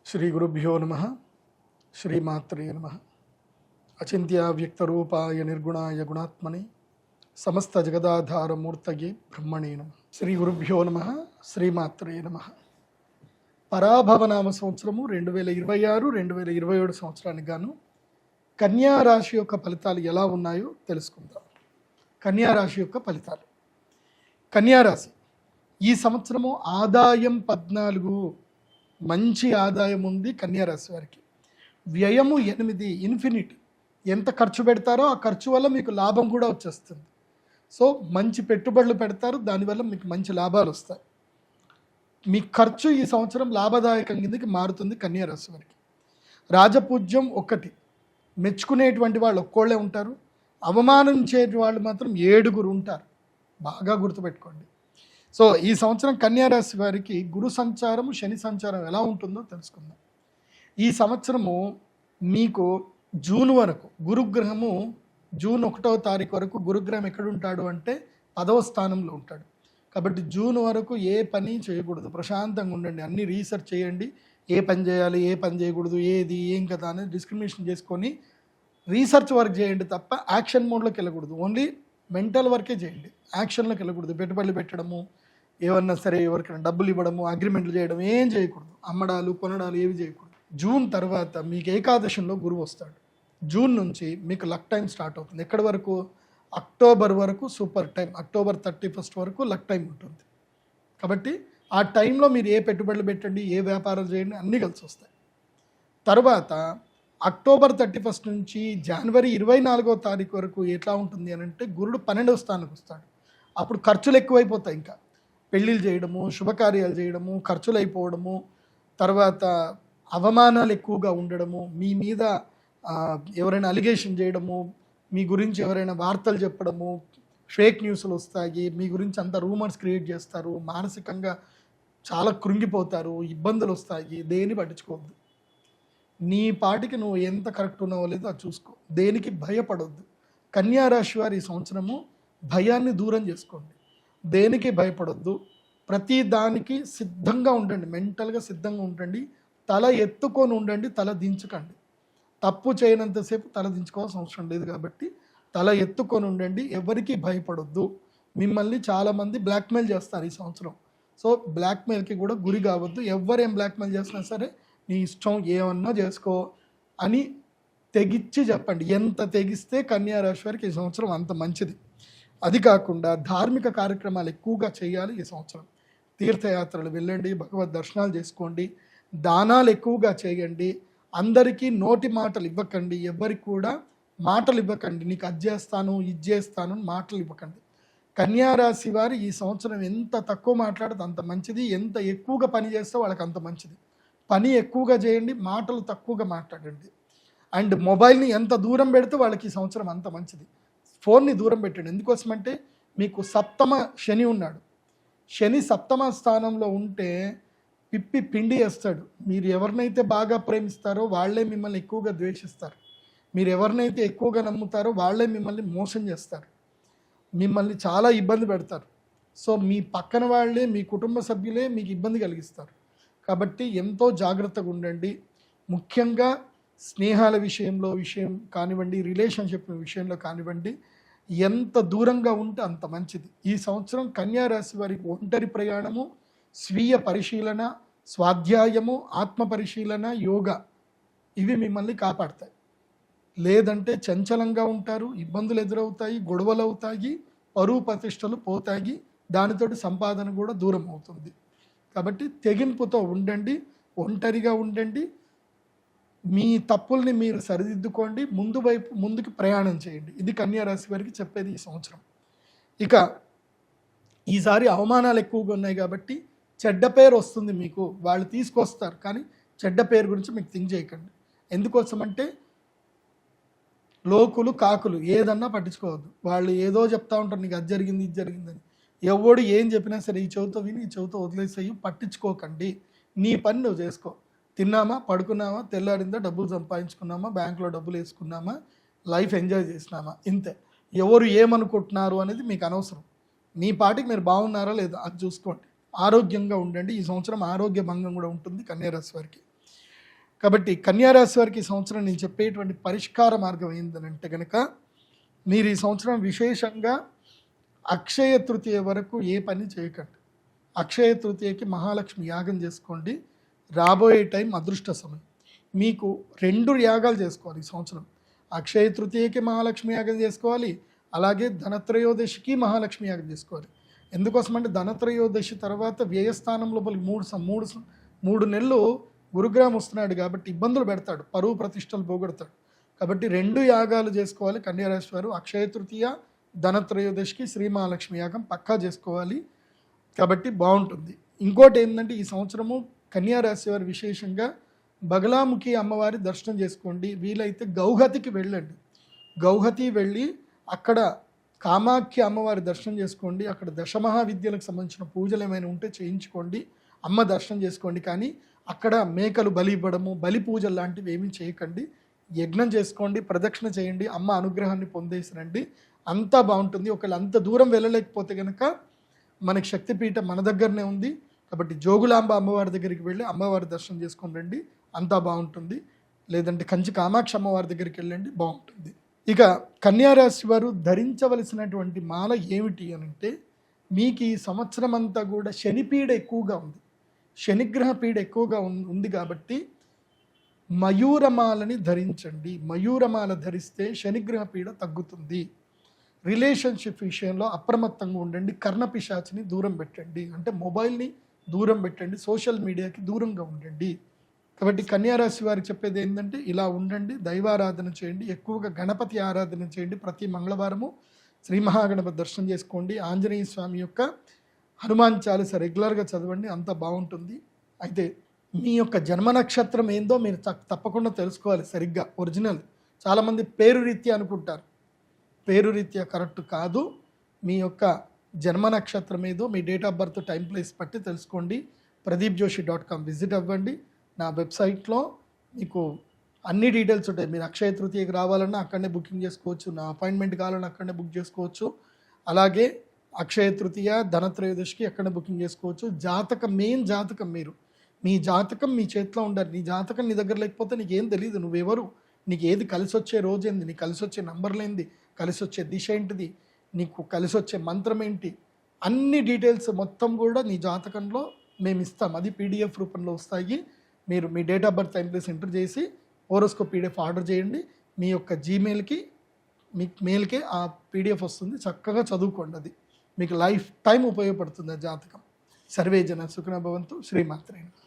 శ్రీ గురుభ్యో నమ. శ్రీమాత్రే నమ. అచింత్య వ్యక్తరూపాయ నిర్గుణాయ గుణాత్మని సమస్త జగదాధారమూర్తయే బ్రహ్మణే నమ. శ్రీ గురుభ్యో నమ. శ్రీమాత్రే నమ. పరాభవనామ సంవత్సరము 2026-2027 సంవత్సరానికి గాను కన్యా రాశి యొక్క ఫలితాలు ఎలా ఉన్నాయో తెలుసుకుందాం. కన్యా రాశి యొక్క ఫలితాలు. కన్యా రాశి ఈ సంవత్సరము ఆదాయం 14, మంచి ఆదాయం ఉంది కన్యారాశి వారికి. వ్యయము 8, ఇన్ఫినిటీ. ఎంత ఖర్చు పెడతారో ఆ ఖర్చు వల్ల మీకు లాభం కూడా వచ్చేస్తుంది. సో మంచి పెట్టుబడులు పెడతారు, దానివల్ల మీకు మంచి లాభాలు వస్తాయి. మీ ఖర్చు ఈ సంవత్సరం లాభదాయకం కిందకి మారుతుంది కన్యారాశి వారికి. రాజపూజ్యం 1, మెచ్చుకునేటువంటి వాళ్ళు ఒక్కోళ్ళే ఉంటారు, అవమానించే వాళ్ళు మాత్రం 7 ఉంటారు. బాగా గుర్తుపెట్టుకోండి. సో ఈ సంవత్సరం కన్యారాశి వారికి గురు సంచారము, శని సంచారం ఎలా ఉంటుందో తెలుసుకుందాం. ఈ సంవత్సరము మీకు జూన్ వరకు గురుగ్రహము, జూన్ 1వ తారీఖు వరకు గురుగ్రహం ఎక్కడ ఉంటాడు అంటే 10వ స్థానంలో ఉంటాడు. కాబట్టి జూన్ వరకు ఏ పని చేయకూడదు, ప్రశాంతంగా ఉండండి, అన్ని రీసెర్చ్ చేయండి, ఏ పని చేయాలి, ఏ పని చేయకూడదు, ఏది ఏం కదా అనేది డిస్క్రిమినేషన్ చేసుకొని రీసెర్చ్ వర్క్ చేయండి తప్ప యాక్షన్ మోడ్లోకి వెళ్ళకూడదు. ఓన్లీ మెంటల్ వర్కే చేయండి, యాక్షన్లోకి వెళ్ళకూడదు. పెట్టుబడులు పెట్టడము, ఏమన్నా సరే ఎవరికైనా డబ్బులు ఇవ్వడము, అగ్రిమెంట్లు చేయడం ఏం చేయకూడదు. అమ్మడాలు కొనడాలు ఏవి చేయకూడదు. జూన్ తర్వాత మీకు ఏకాదశంలో గురువు వస్తాడు. జూన్ నుంచి మీకు లక్ టైం స్టార్ట్ అవుతుంది. ఎక్కడి వరకు? అక్టోబర్ వరకు సూపర్ టైం. అక్టోబర్ 31 వరకు లక్ టైం ఉంటుంది. కాబట్టి ఆ టైంలో మీరు ఏ పెట్టుబడులు పెట్టండి, ఏ వ్యాపారాలు చేయండి, అన్నీ కలిసి వస్తాయి. తర్వాత అక్టోబర్ 31 నుంచి జనవరి 24వ తారీఖు వరకు ఎట్లా ఉంటుంది అని అంటే గురుడు 12వ స్థానానికి వస్తాడు. అప్పుడు ఖర్చులు ఎక్కువైపోతాయి. ఇంకా పెళ్ళిళ్ళు చేయడము, శుభకార్యాలు చేయడము, ఖర్చులు అయిపోవడము, తర్వాత అవమానాలు ఎక్కువగా ఉండడము, మీ మీద ఎవరైనా అలిగేషన్ చేయడము, మీ గురించి ఎవరైనా వార్తలు చెప్పడము, ఫేక్ న్యూస్లు వస్తాయి, మీ గురించి అంత రూమర్స్ క్రియేట్ చేస్తారు, మానసికంగా చాలా కృంగిపోతారు, ఇబ్బందులు వస్తాయి. దేని పట్టించుకోవద్దు. నీ పాటికి నువ్వు ఎంత కరెక్ట్ ఉన్నావో లేదో అది చూసుకో. దేనికి భయపడొద్దు. కన్యారాశి వారి ఈ సంవత్సరము భయాన్ని దూరం చేసుకోండి. దేనికి భయపడొద్దు. ప్రతి దానికి సిద్ధంగా ఉండండి, మెంటల్గా సిద్ధంగా ఉండండి. తల ఎత్తుకొని ఉండండి, తల దించకండి. తప్పు చేయనంతసేపు తల దించుకోవాల్సిన అవసరం లేదు. కాబట్టి తల ఎత్తుకొని ఉండండి, ఎవరికి భయపడొద్దు. మిమ్మల్ని చాలామంది బ్లాక్మెయిల్ చేస్తారు ఈ సంవత్సరం. సో బ్లాక్మెయిల్కి కూడా గురి కావద్దు. ఎవరేం బ్లాక్మెయిల్ చేసినా సరే నీ ఇష్టం, ఏమన్నా చేసుకో అని తెగిచ్చి చెప్పండి. ఎంత తెగిస్తే కన్యారాశి వారికి ఈ సంవత్సరం అంత మంచిది. అది కాకుండా ధార్మిక కార్యక్రమాలు ఎక్కువగా చేయాలి ఈ సంవత్సరం. తీర్థయాత్రలు వెళ్ళండి, భగవద్ దర్శనాలు చేసుకోండి, దానాలు ఎక్కువగా చేయండి. అందరికీ నోటి మాటలు ఇవ్వకండి, ఎవరికి కూడా మాటలు ఇవ్వకండి. నీకు అది చేస్తాను, ఇది చేస్తాను అని మాటలు ఇవ్వకండి. కన్యారాశి వారు ఈ సంవత్సరం ఎంత తక్కువ మాట్లాడితే అంత మంచిది, ఎంత ఎక్కువగా పని చేస్తే వాళ్ళకి అంత మంచిది. పని ఎక్కువగా చేయండి, మాటలు తక్కువగా మాట్లాడండి. అండ్ మొబైల్ని ఎంత దూరం పెడితే వాళ్ళకి ఈ సంవత్సరం అంత మంచిది. ఫోన్ని దూరం పెట్టండి. ఎందుకోసమంటే మీకు 7వ శని ఉన్నాడు. శని 7వ స్థానంలో ఉంటే పిప్పి పిండి వేస్తాడు. మీరు ఎవరినైతే బాగా ప్రేమిస్తారో వాళ్ళే మిమ్మల్ని ఎక్కువగా ద్వేషిస్తారు. మీరు ఎవరినైతే ఎక్కువగా నమ్ముతారో వాళ్ళే మిమ్మల్ని మోసం చేస్తారు, మిమ్మల్ని చాలా ఇబ్బంది పెడతారు. సో మీ పక్కన వాళ్ళే, మీ కుటుంబ సభ్యులే మీకు ఇబ్బంది కలిగిస్తారు. కాబట్టి ఎంతో జాగ్రత్తగా ఉండండి. ముఖ్యంగా స్నేహాల విషయం కానివ్వండి, రిలేషన్షిప్ విషయంలో కానివ్వండి, ఎంత దూరంగా ఉంటే అంత మంచిది. ఈ సంవత్సరం కన్యారాశి వారికి ఒంటరి ప్రయాణము, స్వీయ పరిశీలన, స్వాధ్యాయము, ఆత్మ పరిశీలన, యోగా ఇవి మిమ్మల్ని కాపాడతాయి. లేదంటే చంచలంగా ఉంటారు, ఇబ్బందులు ఎదురవుతాయి, గొడవలు అవుతాయి, పరువు ప్రతిష్టలు పోతాయి, దానితోటి సంపాదన కూడా దూరం అవుతుంది. కాబట్టి తెగింపుతో ఉండండి, ఒంటరిగా ఉండండి, మీ తప్పుల్ని మీరు సరిదిద్దుకోండి, ముందుకు ప్రయాణం చేయండి. ఇది కన్యారాశి వారికి చెప్పేది ఈ సంవత్సరం. ఇక ఈసారి అవమానాలు ఎక్కువగా ఉన్నాయి కాబట్టి చెడ్డ పేరు వస్తుంది మీకు. వాళ్ళు తీసుకొస్తారు, కానీ చెడ్డ పేరు గురించి మీకు థింక్ చేయకండి. ఎందుకోసమంటే లోకులు కాకులు ఏదన్నా పట్టించుకోవద్దు. వాళ్ళు ఏదో చెప్తా ఉంటారు, నీకు అది జరిగింది, ఇది జరిగిందని. ఎవడు ఏం చెప్పినా సరే ఈ చెవితో విని ఈ చెవితో వదిలేసేయి, పట్టించుకోకండి. నీ పని నువ్వు చేసుకో. తిన్నామా, పడుకున్నామా, తెల్లారిందా, డబ్బులు సంపాదించుకున్నామా, బ్యాంకులో డబ్బులు వేసుకున్నామా, లైఫ్ ఎంజాయ్ చేసినామా, ఇంతే. ఎవరు ఏమనుకుంటున్నారు అనేది మీకు అనవసరం. మీ పాటికి మీరు బాగున్నారా లేదా అది చూసుకోండి. ఆరోగ్యంగా ఉండండి. ఈ సంవత్సరం ఆరోగ్య భంగం కూడా ఉంటుంది కన్యారాశి వారికి. కాబట్టి కన్యారాశి వారికి ఈ సంవత్సరం నేను చెప్పేటువంటి పరిష్కార మార్గం ఏంటంటే కనుక మీరు ఈ సంవత్సరం విశేషంగా అక్షయ తృతీయ వరకు ఏ పని చేయకండి. అక్షయ తృతీయకి మహాలక్ష్మి యాగం చేసుకోండి. రాబోయే టైం అదృష్ట సమయం. మీకు 2 యాగాలు చేసుకోవాలి ఈ సంవత్సరం. అక్షయ తృతీయకి మహాలక్ష్మి యాగం చేసుకోవాలి, అలాగే ధనత్రయోదశికి మహాలక్ష్మి యాగం చేసుకోవాలి. ఎందుకోసమంటే ధనత్రయోదశి తర్వాత వ్యయస్థానం లోపలికి 3 నెలలు గురుగ్రహం వస్తున్నాడు కాబట్టి ఇబ్బందులు పెడతాడు, పరువు ప్రతిష్టలు పోగొడతాడు. కాబట్టి 2 యాగాలు చేసుకోవాలి కన్యారాశి వారు. అక్షయ తృతీయ, ధనత్రయోదశికి శ్రీ మహాలక్ష్మి యాగం పక్కా చేసుకోవాలి. కాబట్టి బాగుంటుంది. ఇంకోటి ఏంటంటే ఈ సంవత్సరము కన్యారాశి వారు విశేషంగా బగలాముఖి అమ్మవారి దర్శనం చేసుకోండి. వీలైతే గౌహతికి వెళ్ళండి. గౌహతి వెళ్ళి అక్కడ కామాఖ్య అమ్మవారి దర్శనం చేసుకోండి. అక్కడ దశమహావిద్యలకు సంబంధించిన పూజలు ఏమైనా ఉంటే చేయించుకోండి, అమ్మ దర్శనం చేసుకోండి. కానీ అక్కడ మేకలు బలి ఇవ్వడము, బలి పూజలు లాంటివి ఏమీ చేయకండి. యజ్ఞం చేసుకోండి, ప్రదక్షిణ చేయండి, అమ్మ అనుగ్రహాన్ని పొందేసి రండి. అంతా బాగుంటుంది. ఒకవేళ అంత దూరం వెళ్ళలేకపోతే కనుక మనకి శక్తిపీఠం మన దగ్గరనే ఉంది కాబట్టి జోగులాంబ అమ్మవారి దగ్గరికి వెళ్ళి అమ్మవారి దర్శనం చేసుకొని రండి, అంతా బాగుంటుంది. లేదంటే కంచి కామాక్షి అమ్మవారి దగ్గరికి వెళ్ళండి, బాగుంటుంది. ఇక కన్యారాశి వారు ధరించవలసినటువంటి మాల ఏమిటి అని అంటే, మీకు ఈ సంవత్సరం అంతా కూడా శనిపీడ ఎక్కువగా ఉంది, శనిగ్రహ పీడ ఎక్కువగా ఉంది కాబట్టి మయూరమాలని ధరించండి. మయూరమాల ధరిస్తే శనిగ్రహ పీడ తగ్గుతుంది. రిలేషన్షిప్ విషయంలో అప్రమత్తంగా ఉండండి. కర్ణపిశాచిని దూరం పెట్టండి, అంటే మొబైల్ని దూరం పెట్టండి, సోషల్ మీడియాకి దూరంగా ఉండండి. కాబట్టి కన్యారాశి వారికి చెప్పేది ఏంటంటే ఇలా ఉండండి, దైవారాధన చేయండి, ఎక్కువగా గణపతి ఆరాధన చేయండి. ప్రతి మంగళవారము శ్రీ మహాగణపతి దర్శనం చేసుకోండి. ఆంజనేయ స్వామి యొక్క హనుమాన్ చాలీస రెగ్యులర్గా చదవండి, అంత బాగుంటుంది. అయితే మీ యొక్క జన్మ నక్షత్రం ఏందో మీరు తప్పకుండా తెలుసుకోవాలి సరిగ్గా, ఒరిజినల్. చాలామంది పేరు రీత్యా అనుకుంటారు, పేరు రీత్యా కరెక్ట్ కాదు. మీ యొక్క జన్మ నక్షత్రం ఏదో మీ date of birth, time, place బట్టి తెలుసుకోండి. pradeepjoshi.com విజిట్ అవ్వండి. నా వెబ్సైట్లో మీకు అన్ని డీటెయిల్స్ ఉంటాయి. మీరు అక్షయ తృతీయకి రావాలన్నా అక్కడనే బుకింగ్ చేసుకోవచ్చు, నా అపాయింట్మెంట్ కావాలన్నా అక్కడనే బుక్ చేసుకోవచ్చు. అలాగే అక్షయ తృతీయ, ధనత్రయోదశికి ఎక్కడ బుకింగ్ చేసుకోవచ్చు. జాతకం, మెయిన్ జాతకం, మీ జాతకం మీ చేతిలో ఉండాలి. నీ జాతకం నీ దగ్గర లేకపోతే నీకేం తెలియదు, నువ్వెవరు, నీకు ఏది కలిసి వచ్చే రోజు ఏంది, నీకు కలిసి వచ్చే నంబర్లు ఏంది, కలిసి వచ్చే దిశ ఏంటిది, నీకు కలిసి వచ్చే మంత్రం ఏంటి, అన్ని డీటెయిల్స్ మొత్తం కూడా నీ జాతకంలో మేము ఇస్తాం. అది పీడిఎఫ్ రూపంలో వస్తాయి. మీరు మీ date of birth, time, place enter చేసి హోరోస్కోప్ పీడిఎఫ్ ఆర్డర్ చేయండి. మీ యొక్క జీమెయిల్కి, మీ మెయిల్కే ఆ పీడిఎఫ్ వస్తుంది. చక్కగా చదువుకోండి, అది మీకు లైఫ్ టైం ఉపయోగపడుతుంది ఆ జాతకం. సర్వే జన సుఖినో భవంతు. శ్రీమాత్రే నమః.